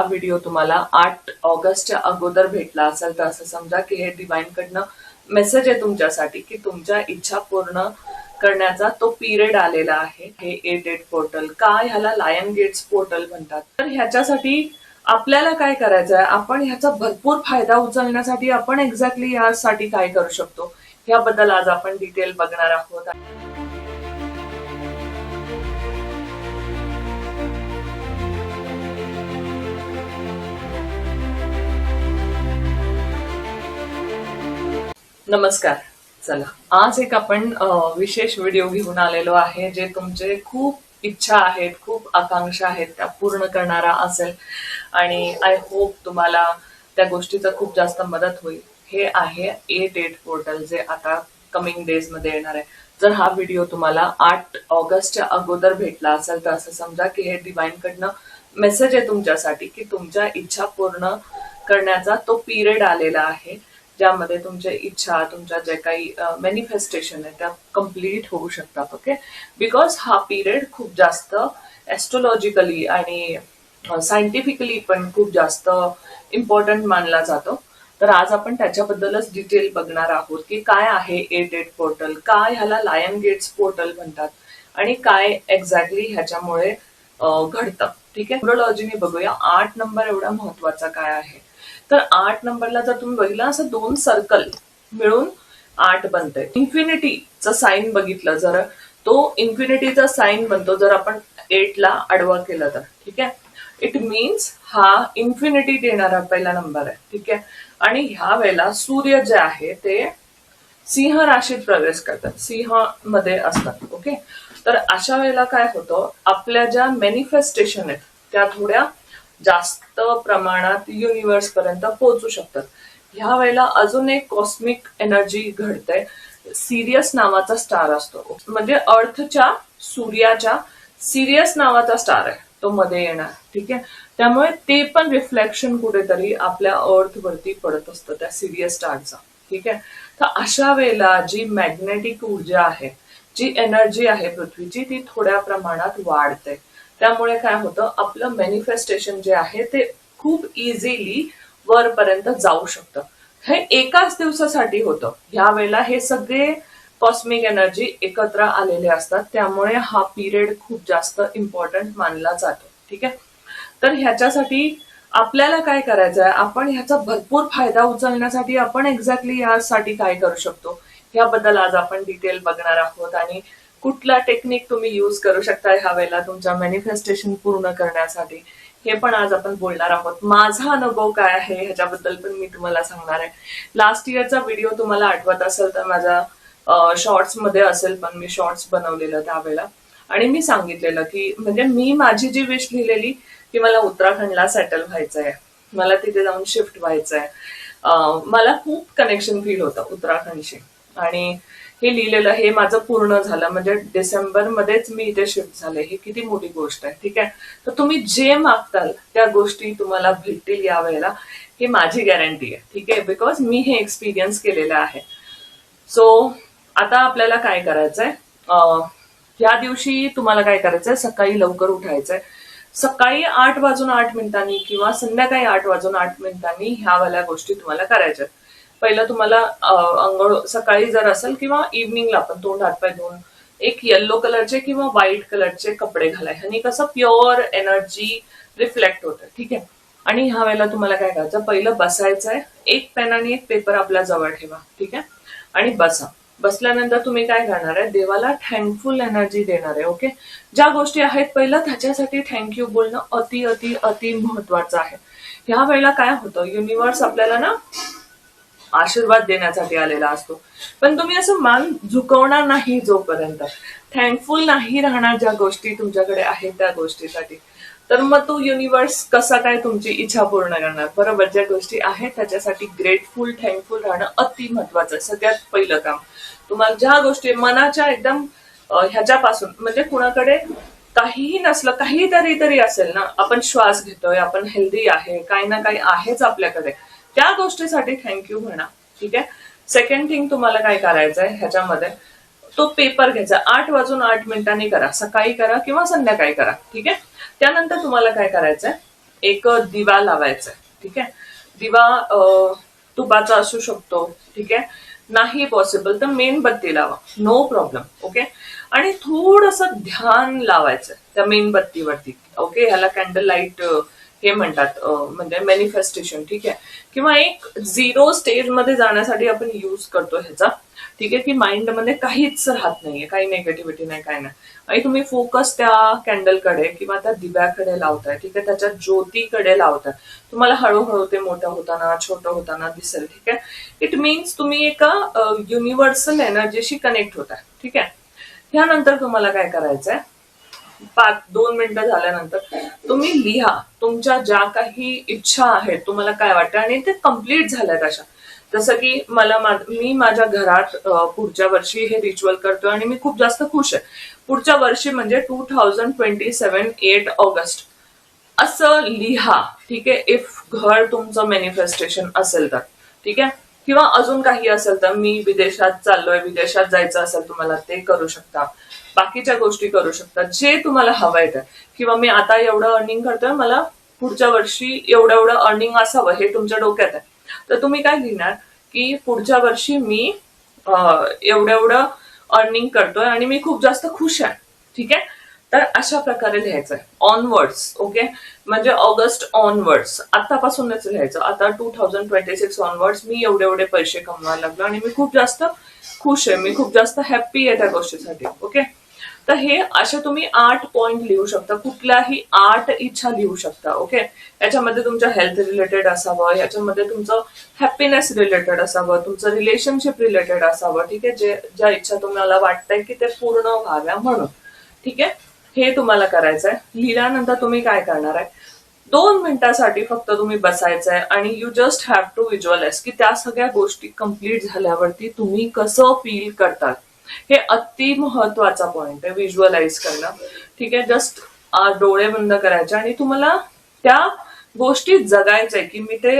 हा व्हिडिओ तुम्हाला 8 ऑगस्टच्या अगोदर भेटला असेल तर असं समजा की हे डिवाइन कडनं मेसेज आहे तुमच्यासाठी की तुमच्या इच्छा पूर्ण करण्याचा तो पिरियड आलेला आहे. हे 8 पोर्टल का ह्याला लायन गेट्स पोर्टल म्हणतात. तर ह्याच्यासाठी आपल्याला काय करायचं आहे, आपण ह्याचा भरपूर फायदा उचलण्यासाठी आपण एक्झॅक्टली यासाठी काय करू शकतो याबद्दल आज आपण डिटेल बघणार आहोत. नमस्कार. चला आज एक आपण विशेष व्हिडिओ घेऊन आलेलो आहे जे तुमचे खूप इच्छा आहेत, खूप आकांक्षा आहेत त्या पूर्ण करणारा असेल आणि आय होप तुम्हाला त्या गोष्टीचा खूप जास्त मदत होईल. हे आहे 8 पोर्टल जे आता कमिंग डेज मध्ये येणार आहे. जर हा व्हिडिओ तुम्हाला 8 ऑगस्टच्या अगोदर भेटला असेल तर असं समजा की हे डिवाइन कडनं मेसेज आहे तुमच्यासाठी की तुमच्या इच्छा पूर्ण करण्याचा तो पिरियड आलेला आहे, ज्यामध्ये तुमच्या इच्छा, तुमच्या जे काही मॅनिफेस्टेशन आहे त्या कम्प्लीट होऊ शकतात. ओके, बिकॉज हा पिरियड खूप जास्त ऍस्ट्रोलॉजिकली आणि सायंटिफिकली पण खूप जास्त इम्पॉर्टंट मानला जातो. तर आज आपण त्याच्याबद्दलच डिटेल बघणार आहोत की काय आहे 8 पोर्टल, काय ह्याला लायन गेट्स पोर्टल म्हणतात आणि काय एक्झॅक्टली ह्याच्यामुळे घडतं. ठीक आहे, न्यूमरोलॉजीने बघूया 8 नंबर एवढा महत्वाचा काय आहे. तर 8 नंबरला जर तुम्ही बघितलं असं 2 सर्कल मिळून 8 बनते. इन्फिनिटीचा साईन बघितलं जर तो इन्फिनिटीचा साईन बनतो जर आपण 8 ला आडवा केलं तर. ठीक आहे, इट मीन्स हा इन्फिनिटी देणारा पहिला नंबर आहे. ठीक आहे, आणि ह्या वेळेला सूर्य जे आहे ते सिंह राशीत प्रवेश करतात, सिंह मध्ये असतात. ओके, तर अशा वेळेला काय होतं, आपल्या ज्या मॅनिफेस्टेशन आहेत त्या थोड्या जास्त प्रमाणात युनिव्हर्स पर्यंत पोहोचू शकतात. ह्या वेळेला अजून एक कॉस्मिक एनर्जी घडते. सिरियस नावाचा स्टार असतो, म्हणजे अर्थच्या सूर्याच्या सिरियस नावाचा स्टार आहे तो मध्ये येणार. ठीक आहे, त्यामुळे ते पण रिफ्लेक्शन कुठेतरी आपल्या अर्थ वरती पडत असतं त्या सिरियस स्टारचा. ठीक आहे, तर अशा वेळेला जी मॅग्नेटिक ऊर्जा आहे, जी एनर्जी आहे पृथ्वीची, ती थोड्या प्रमाणात वाढते. त्यामुळे काय होतं, आपलं मॅनिफेस्टेशन जे आहे ते खूप इझिली वरपर्यंत जाऊ शकतं. हे एकाच दिवसासाठी होतं. ह्या वेळेला हे सगळे कॉस्मिक एनर्जी एकत्र आलेले असतात, त्यामुळे हा पिरियड खूप जास्त इम्पॉर्टंट मानला जातो. ठीक आहे, तर ह्याच्यासाठी आपल्याला काय करायचं आहे, आपण ह्याचा भरपूर फायदा उचलण्यासाठी आपण एक्झॅक्टली यासाठी काय करू शकतो याबद्दल आज आपण डिटेल बघणार आहोत आणि कुठला टेक्निक तुम्ही यूज करू शकता ह्या वेळेला तुमच्या मॅनिफेस्टेशन पूर्ण करण्यासाठी हे पण आज आपण बोलणार आहोत. माझा अनुभव काय आहे ह्याच्याबद्दल पण मी तुम्हाला सांगणार आहे. लास्ट इयरचा व्हिडिओ तुम्हाला आठवत असेल तर माझ्या शॉर्ट्स मध्ये असेल, पण मी शॉर्ट्स बनवलेलं त्यावेळेला आणि मी सांगितलेलं की म्हणजे मी माझी जी विश लिहिलेली की मला उत्तराखंडला सेटल व्हायचंय, मला तिथे जाऊन शिफ्ट व्हायचंय. मला खूप कनेक्शन फील होतं उत्तराखंडशी आणि हे लिहिलेलं हे माझं पूर्ण झालं. म्हणजे डिसेंबर मध्येच मी इथे शिफ्ट झाले. ही किती मोठी गोष्ट आहे. ठीक आहे, तर तुम्ही जे मागताल त्या गोष्टी तुम्हाला भेटतील या वेळेला, ही माझी गॅरंटी आहे. ठीक आहे, बिकॉज मी हे एक्सपिरियन्स केलेलं आहे. सो आता आपल्याला काय करायचंय, या दिवशी तुम्हाला काय करायचंय, सकाळी लवकर उठायचंय. सकाळी 8:08 किंवा संध्याकाळी 8:08 ह्या वाल्या गोष्टी तुम्हाला करायच्या. पहिलं तुम्हाला अंघोळ सकाळी जर असेल किंवा इव्हनिंगला पण तोंड हातपाय धुवून एक येल्लो कलरचे किंवा व्हाईट कलरचे कपडे घालायचे आणि कसं प्युअर एनर्जी रिफ्लेक्ट होतं. ठीक आहे, आणि ह्या वेळेला तुम्हाला काय करायचं, पहिलं बसायचंय, एक पेन आणि एक पेपर आपल्या जवळ ठेवा. ठीक आहे, आणि बसा. बसल्यानंतर तुम्ही काय करणार आहे, देवाला थँकफुल एनर्जी देणार आहे. ओके, ज्या गोष्टी आहेत पहिलं त्याच्यासाठी थँक्यू बोलणं अति अति अति महत्वाचं आहे. ह्या वेळेला काय होतं, युनिव्हर्स आपल्याला ना आशीर्वाद देण्यासाठी आलेला असतो, पण तुम्ही असं मान झुकवणार नाही जोपर्यंत थँकफुल नाही राहणार ज्या गोष्टी तुमच्याकडे आहेत त्या गोष्टीसाठी, तर मग तो युनिव्हर्स कसा काय तुमची इच्छा पूर्ण करणार. बरोबर, ज्या गोष्टी आहेत त्याच्यासाठी ग्रेटफुल थँकफुल राहणं अति महत्वाचं आहे. सगळ्यात पहिलं काम तुम्हाला ज्या गोष्टी मनाच्या एकदम ह्याच्यापासून, म्हणजे कुणाकडे काहीही नसलं, काहीतरी तरी असेल ना, आपण श्वास घेतोय, आपण हेल्दी आहे, काही ना काही आहेच आपल्याकडे, त्या गोष्टीसाठी थँक्यू म्हणा. ठीक आहे, सेकंड थिंग तुम्हाला काय करायचंय ह्याच्यामध्ये, तो पेपर घ्यायचा. 8:08 करा, सकाळी करा किंवा संध्याकाळी करा. ठीक आहे, त्यानंतर तुम्हाला काय करायचंय, एक दिवा लावायचा आहे. ठीक आहे, दिवा तुपाचा असू शकतो. ठीक आहे, नाही पॉसिबल तर मेणबत्ती लावा, नो प्रॉब्लेम. ओके, आणि थोडस ध्यान लावायचं त्या मेणबत्तीवरती. ओके, ह्याला कॅन्डल लाईट हे म्हणतात, म्हणजे मॅनिफेस्टेशन. ठीक आहे, किंवा एक झिरो स्टेज मध्ये जाण्यासाठी आपण युज करतो ह्याचा. ठीक आहे, की माइंड मध्ये काहीच राहत नाहीये, काही निगेटिव्हिटी नाही, काय नाही, आणि तुम्ही फोकस त्या कॅन्डलकडे किंवा त्या दिव्याकडे लावताय. ठीक आहे, त्याच्या ज्योतीकडे लावताय. तुम्हाला हळूहळू ते मोठं होताना छोटं होताना दिसेल. ठीक आहे, इट मीन्स तुम्ही एका युनिव्हर्सल एनर्जीशी कनेक्ट होताय. ठीक आहे, ह्यानंतर तुम्हाला काय करायचंय, 2 मिनिटं झाल्यानंतर तुम्ही लिहा तुमच्या ज्या काही इच्छा आहेत, तुम्हाला काय वाटतं, आणि ते कम्प्लीट झाल्यात अशा. जसं की मी माझ्या घरात पुढच्या वर्षी हे रिच्युअल करतोय आणि मी खूप जास्त खुश आहे. पुढच्या वर्षी म्हणजे 2027 8 ऑगस्ट असं लिहा. ठीक आहे, इफ घर तुमचं मॅनिफेस्टेशन असेल तर. ठीक आहे, किंवा अजून काही असेल तर, मी विदेशात चाललोय, विदेशात जायचं असेल तुम्हाला, ते करू शकता. बाकीच्या गोष्टी करू शकता जे तुम्हाला हवंय ते. किंवा मी आता एवढं अर्निंग करतोय, मला पुढच्या वर्षी एवढं एवढं अर्निंग असावं, हे तुमच्या डोक्यात आहे. तर तुम्ही काय लिहिणार की पुढच्या वर्षी मी एवढं एवढं अर्निंग करतोय आणि मी खूप जास्त खुश आहे. ठीक आहे, तर अशा प्रकारे लिहायचंय ऑनवर्ड्स. ओके, म्हणजे ऑगस्ट ऑनवर्ड्स, आतापासूनच लिहायचं. आता 2026 ऑनवर्ड्स मी एवढे एवढे पैसे कमवायला लागलो आणि मी खूप जास्त खुश आहे, मी खूप जास्त हॅप्पी आहे त्या गोष्टीसाठी. ओके, तर हे असे तुम्ही 8 पॉइंट लिहू शकता, कुठल्याही 8 इच्छा लिहू शकता. ओके, याच्यामध्ये तुमच्या हेल्थ रिलेटेड असावं, याच्यामध्ये तुमचं हॅपीनेस रिलेटेड असावं, तुमचं रिलेशनशिप रिलेटेड असावं. ठीक आहे, ज्या इच्छा तुम्हाला वाटतंय की ते पूर्ण व्हाव्या म्हणून. ठीक आहे, हे तुम्हाला करायचंय. लिहिल्यानंतर तुम्ही काय करणार आहे, 2 मिनिटासाठी फक्त तुम्ही बसायचंय आणि you just have to visualise की त्या सगळ्या गोष्टी कम्प्लीट झाल्यावरती तुम्ही कसं फील करतात. हे अति महत्वाचा पॉइंट आहे, व्हिज्युअलाइज करणं. ठीक आहे, जस्ट डोळे बंद करायचे आणि तुम्हाला त्या गोष्टी जगायचंय की मी ते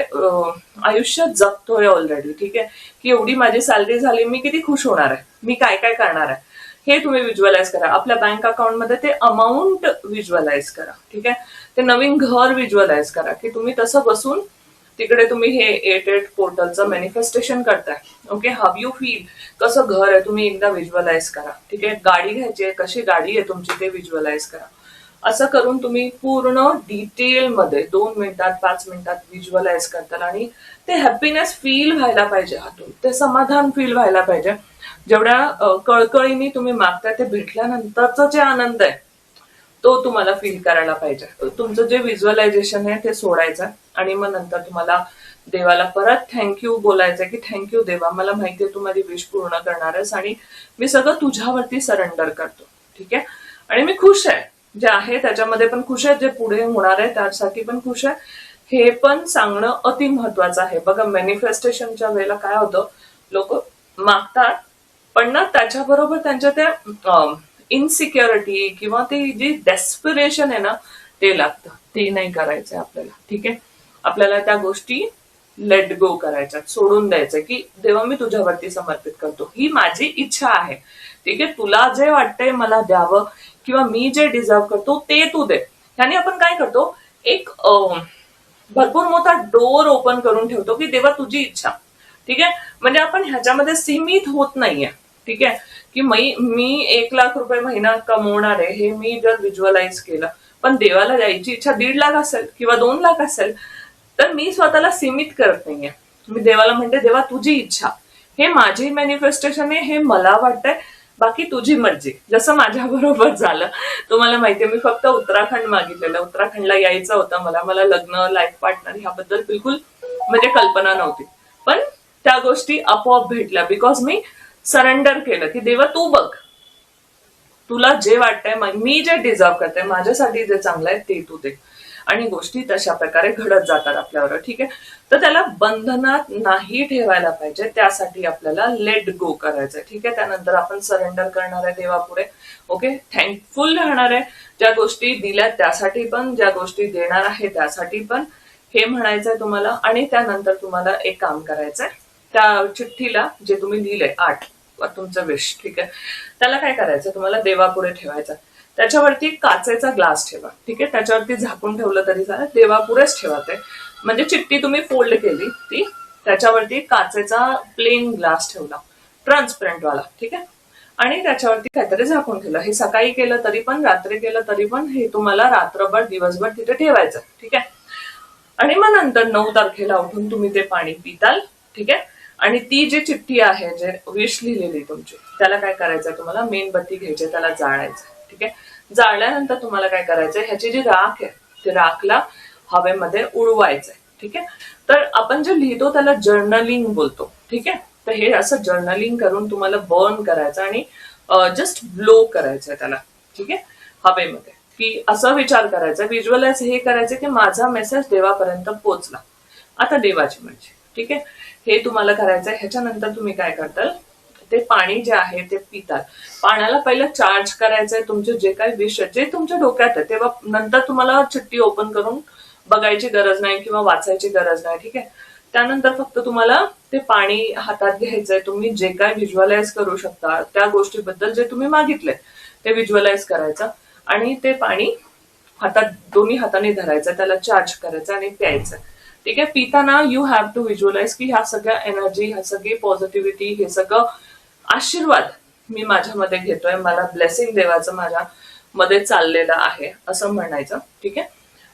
आयुष्य जगतोय ऑलरेडी. ठीक आहे, की एवढी माझी सॅलरी झाली, मी किती खुश होणार आहे, मी काय काय करणार आहे, हे तुम्ही व्हिज्युअलाइज करा. आपल्या बँक अकाउंटमध्ये ते अमाऊंट व्हिज्युअलाइज करा. ठीक आहे, ते नवीन घर व्हिज्युअलाइज करा की तुम्ही तसं बसून तिकडे तुम्ही हे 8 पोर्टलचं मॅनिफेस्टेशन करताय. ओके, हाव यू फील, कसं घर आहे, तुम्ही एकदा व्हिज्युअलाइज करा. ठीक आहे, गाडी घ्यायची आहे, कशी गाडी आहे तुमची ते व्हिज्युअलाइज करा. असं करून तुम्ही पूर्ण डिटेलमध्ये 2 मिनिटात 5 मिनिटात व्हिज्युअलाइज करताल आणि ते हॅपीनेस फील व्हायला पाहिजे हातून, ते समाधान फील व्हायला पाहिजे. जेवढ्या कळकळीने तुम्ही मागताय ते भेटल्यानंतरचा जे आनंद आहे तो तुम्हाला फील करायला पाहिजे. तुमचं जे व्हिज्युअलायझेशन आहे ते सोडायचं आणि मग नंतर तुम्हाला देवाला परत थँक्यू बोलायचंय की थँक्यू देवा, मला माहितीये तू माझी विश पूर्ण करणार आहेस आणि मी सगळं तुझ्यावरती सरेंडर करतो. ठीक आहे, आणि मी खुश आहे, जे आहे त्याच्यामध्ये पण खुश आहे, जे पुढे होणार आहे त्यासाठी पण खुश आहे, हे पण सांगणं अति महत्वाचं आहे. बघा, मॅनिफेस्टेशनच्या वेळेला काय होतं, लोक मागतात पण ना त्याच्याबरोबर त्यांच्या त्या इनसिक्युरिटी किंवा ते जी डेस्पिरेशन आहे ना ते लागतं. ते नाही करायचंय आपल्याला. ठीक आहे, आपल्याला त्या गोष्टी लेट गो करायच्या, सोडून द्यायचंय की देवा मी तुझ्यावरती समर्पित करतो, ही माझी इच्छा आहे. ठीक आहे, तुला जे वाटतंय मला द्यावं किंवा मी जे डिझर्व करतो ते तू दे. ह्याने आपण काय करतो, एक भरपूर मोठा डोर ओपन करून ठेवतो की देवा तुझी इच्छा. ठीक आहे, म्हणजे आपण ह्याच्यामध्ये सीमित होत नाहीये. ठीक आहे, की मी 1,00,000 रुपये महिना कमवणार आहे हे मी जर व्हिज्युअलाइज केलं, पण देवाला द्यायची इच्छा 1.5 लाख असेल किंवा 2 लाख असेल, तर मी स्वतःला सीमित करत नाहीये. मी देवाला म्हणते देवा तुझी इच्छा, हे माझी मॅनिफेस्टेशन आहे, हे मला वाटतंय, बाकी तुझी मर्जी. जसं माझ्या बरोबर झालं, तुम्हाला माहितीये मी फक्त उत्तराखंड मागितलेलं, उत्तराखंडला यायचं होतं मला लग्न लाईफ पार्टनर ह्याबद्दल बिलकुल म्हणजे कल्पना नव्हती, पण त्या गोष्टी आपोआप भेटल्या बिकॉज मी सरेंडर केलं की देवा तू बघ, तुला जे वाटतंय, मी जे डिझर्व करते, माझ्यासाठी जे चांगलं आहे ते तू दे. आणि गोष्टी तशा प्रकारे घडत जातात आपल्यावर. ठीक आहे, तर त्याला बंधनात नाही ठेवायला पाहिजे, त्यासाठी आपल्याला लेट गो करायचंय. ठीक आहे, त्यानंतर आपण सरेंडर करणार आहे देवापुढे. ओके, थँकफुल राहणार आहे, ज्या गोष्टी दिल्यात त्यासाठी पण, ज्या गोष्टी देणार आहे त्यासाठी पण, हे म्हणायचंय तुम्हाला. आणि त्यानंतर तुम्हाला एक काम करायचंय, त्या चिठ्ठीला जे तुम्ही लिहिलंय 8 तुमचं विश, ठीक आहे, त्याला काय करायचं तुम्हाला देवापुढे ठेवायचं. त्याच्यावरती एक काचेचा ग्लास ठेवा. ठीक आहे, त्याच्यावरती झाकून ठेवलं तरी चालेल, देवापुढेच ठेवा ते. म्हणजे चिठ्ठी तुम्ही फोल्ड केली ती, त्याच्यावरती काचेचा प्लेन ग्लास ठेवला, ट्रान्सपरंट वाला. ठीक आहे, आणि त्याच्यावरती काहीतरी झाकून ठेवलं. हे सकाळी केलं तरी पण, रात्री केलं तरी पण, हे तुम्हाला रात्रभर दिवसभर तिथे ठेवायचं. ठीक आहे, आणि मग नंतर 9 तारखेला उठून तुम्ही ते पाणी पिताल. ठीक आहे, आणि ती जी चिठ्ठी आहे, जे विश लिहिलेली तुमची, त्याला काय करायचंय तुम्हाला, मेणबत्ती घ्यायची, त्याला जाळायचं. ठीक आहे, जाळल्यानंतर तुम्हाला काय करायचंय, ह्याची जी राख आहे ती राखला हवेमध्ये उडवायचंय. ठीक आहे, तर आपण जे लिहितो त्याला जर्नलिंग बोलतो. ठीक आहे, तर हे असं जर्नलिंग करून तुम्हाला बर्न करायचं आणि जस्ट ब्लो करायचंय त्याला. ठीक आहे, हवेमध्ये, की असं विचार करायचा, व्हिज्युअलाइज हे करायचं की माझा मेसेज देवापर्यंत पोहोचला. आता देवाची मर्जी. ठीक आहे, हे तुम्हाला करायचंय. ह्याच्यानंतर तुम्ही काय करताल, ते पाणी जे आहे ते पिताल. पाण्याला पहिलं चार्ज करायचंय, तुमचे जे काही विष जे तुमच्या डोक्यात आहे तेव्हा, नंतर तुम्हाला चिठ्ठी ओपन करून बघायची गरज नाही किंवा वाचायची गरज नाही. ठीक आहे, त्यानंतर फक्त तुम्हाला ते पाणी हातात घ्यायचंय. तुम्ही जे काय व्हिज्युअलाइज करू शकता त्या गोष्टीबद्दल जे तुम्ही मागितले ते व्हिज्युअलाइज करायचं, आणि ते पाणी हातात दोन्ही हाताने धरायचं, त्याला चार्ज करायचं आणि प्यायचं. ठीक आहे, पिताना यू हॅव टू व्हिज्युअलाइज की ह्या सगळ्या एनर्जी, ह्या सगळी पॉझिटिव्हिटी, हे सगळं आशीर्वाद मी माझ्यामध्ये घेतोय, मला ब्लेसिंग देवाचं माझ्या मध्ये चाललेलं आहे असं म्हणायचं. ठीक आहे,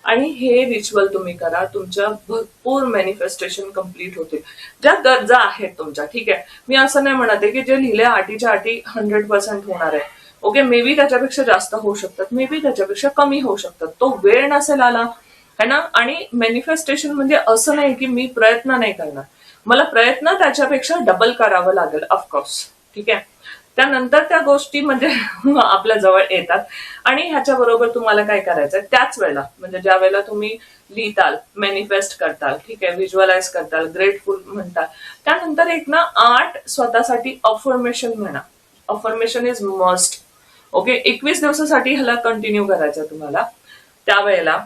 आणि हे रिच्युअल तुम्ही करा, तुमच्या भरपूर मॅनिफेस्टेशन कम्प्लीट होतील. ज्या गरजा आहेत तुमच्या. ठीक आहे, मी असं नाही म्हणत आहे की जे लिहिले आटीच्या आटी 100% होणार आहे. ओके, मे बी त्याच्यापेक्षा जास्त होऊ शकतात, मे बी त्याच्यापेक्षा कमी होऊ शकतात, तो वेळ नसेल आला है ना. आणि मॅनिफेस्टेशन म्हणजे असं नाही की मी प्रयत्न नाही करणार, मला प्रयत्न त्याच्यापेक्षा डबल करावं लागेल ऑफकोर्स. ठीक आहे, त्यानंतर त्या गोष्टी म्हणजे आपल्या जवळ येतात. आणि ह्याच्या बरोबर तुम्हाला काय करायचंय, त्याच वेळेला म्हणजे ज्या वेळेला तुम्ही लिहिताल, मॅनिफेस्ट करताल, ठीक आहे, व्हिज्युअलाइज करताल, ग्रेटफुल म्हणताल, त्यानंतर एक ना 8 स्वतःसाठी अफर्मेशन म्हणा. Affirmation is must. ओके, 21 दिवसासाठी ह्याला कंटिन्यू करायचं तुम्हाला. त्यावेळेला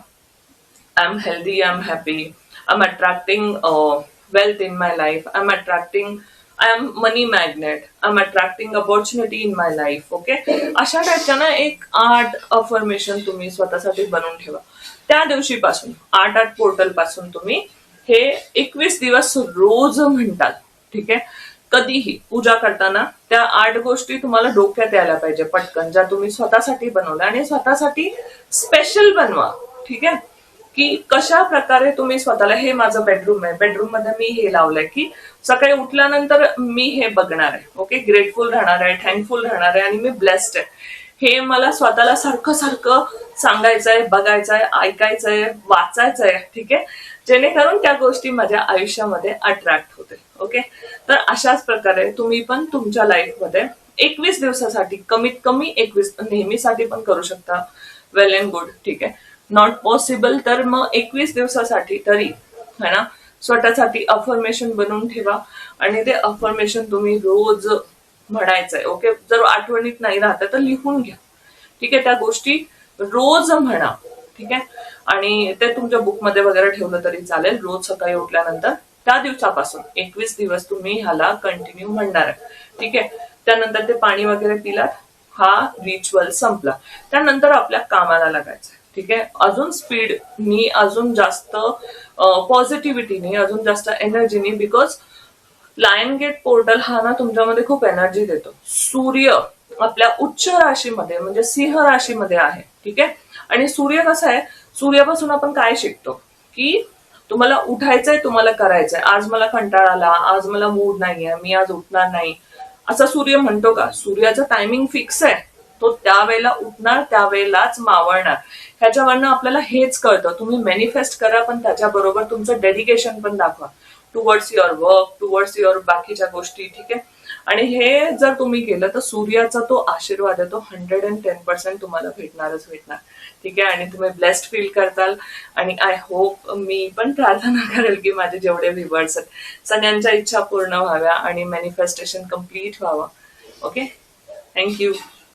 I'm healthy, I'm happy, I'm attracting wealth in my life, I am money magnet, I'm attracting opportunity in my life. Okay, अशा टाईपच्या ना एक 8 अफर्मेशन तुम्ही स्वतःसाठी बनवून ठेवा. त्या दिवशीपासून 8 पोर्टल पासून तुम्ही हे 21 दिवस रोज म्हणतात. ठीक आहे, कधीही पूजा करताना त्या 8 गोष्टी तुम्हाला डोक्यात यायला पाहिजे पटकन, ज्या तुम्ही स्वतःसाठी बनवल्या, आणि स्वतःसाठी स्पेशल बनवा. ठीक आहे, की कशा प्रकारे तुम्ही स्वतःला, हे माझं बेडरूम आहे, बेडरूम मध्ये मी हे लावलंय की सकाळी उठल्यानंतर मी हे बघणार आहे. ओके, ग्रेटफुल राहणार आहे, थँकफुल राहणार आहे, आणि मी ब्लेस्ड आहे. हे मला स्वतःला सारखं सारखं सांगायचंय, बघायचंय, ऐकायचंय, वाचायचंय. ठीक आहे, जेणेकरून त्या गोष्टी माझ्या आयुष्यामध्ये अट्रॅक्ट होते. ओके, तर अशाच प्रकारे तुम्ही पण तुमच्या लाईफमध्ये 21 दिवसासाठी, कमीत कमी 21, नेहमीसाठी पण करू शकता, वेल अँड गुड. ठीक आहे, नॉट पॉसिबल तर मग 21 दिवसासाठी तरी है ना स्वतःसाठी अफर्मेशन बनवून ठेवा, आणि ते अफर्मेशन तुम्ही रोज म्हणायचंय. ओके, जर आठवणीत नाही राहत तर लिहून घ्या. ठीक आहे, त्या गोष्टी रोज म्हणा. ठीक आहे, आणि ते तुमच्या बुकमध्ये वगैरे ठेवलं तरी चालेल. रोज सकाळी उठल्यानंतर त्या दिवसापासून 21 दिवस तुम्ही ह्याला कंटिन्यू म्हणणार आहे. ठीक आहे, त्यानंतर ते पाणी वगैरे पिलात, हा रिच्युअल संपला. त्यानंतर आपल्या कामाला लागायचं. ठीक आहे, अजून स्पीडनी, अजून जास्त पॉझिटिव्हिटीनी, अजून जास्त एनर्जीनी, बिकॉज लायन गेट पोर्टल हा ना तुमच्यामध्ये खूप एनर्जी देतो. सूर्य आपल्या उच्च राशीमध्ये म्हणजे सिंह राशीमध्ये आहे. ठीक आहे, आणि सूर्य कसा आहे, सूर्यापासून आपण काय शिकतो की तुम्हाला उठायचंय, तुम्हाला करायचंय. आज मला कंटाळा आला, आज मला मूड नाहीये, मी आज उठणार नाही, असा सूर्य म्हणतो का? सूर्याचं टायमिंग फिक्स आहे, तो त्यावेळेला उठणार, त्यावेळेलाच मावळणार. ह्याच्यावरनं आपल्याला हेच कळतं. तुम्ही मॅनिफेस्ट करा, पण त्याच्याबरोबर तुमचं डेडिकेशन पण दाखवा towards your work, towards your बाकीच्या गोष्टी. ठीक आहे, आणि हे जर तुम्ही केलं तर सूर्याचा तो आशीर्वाद आहे, तो 110% तुम्हाला भेटणारच भेटणार. ठीक आहे, आणि तुम्ही ब्लेस्ड फील करताल. आणि आय होप, मी पण प्रार्थना करेल की माझे जेवढे व्ह्युअर्स आहेत सगळ्यांच्या इच्छा पूर्ण व्हाव्या आणि मॅनिफेस्टेशन कम्प्लीट व्हावं. Okay, thank you.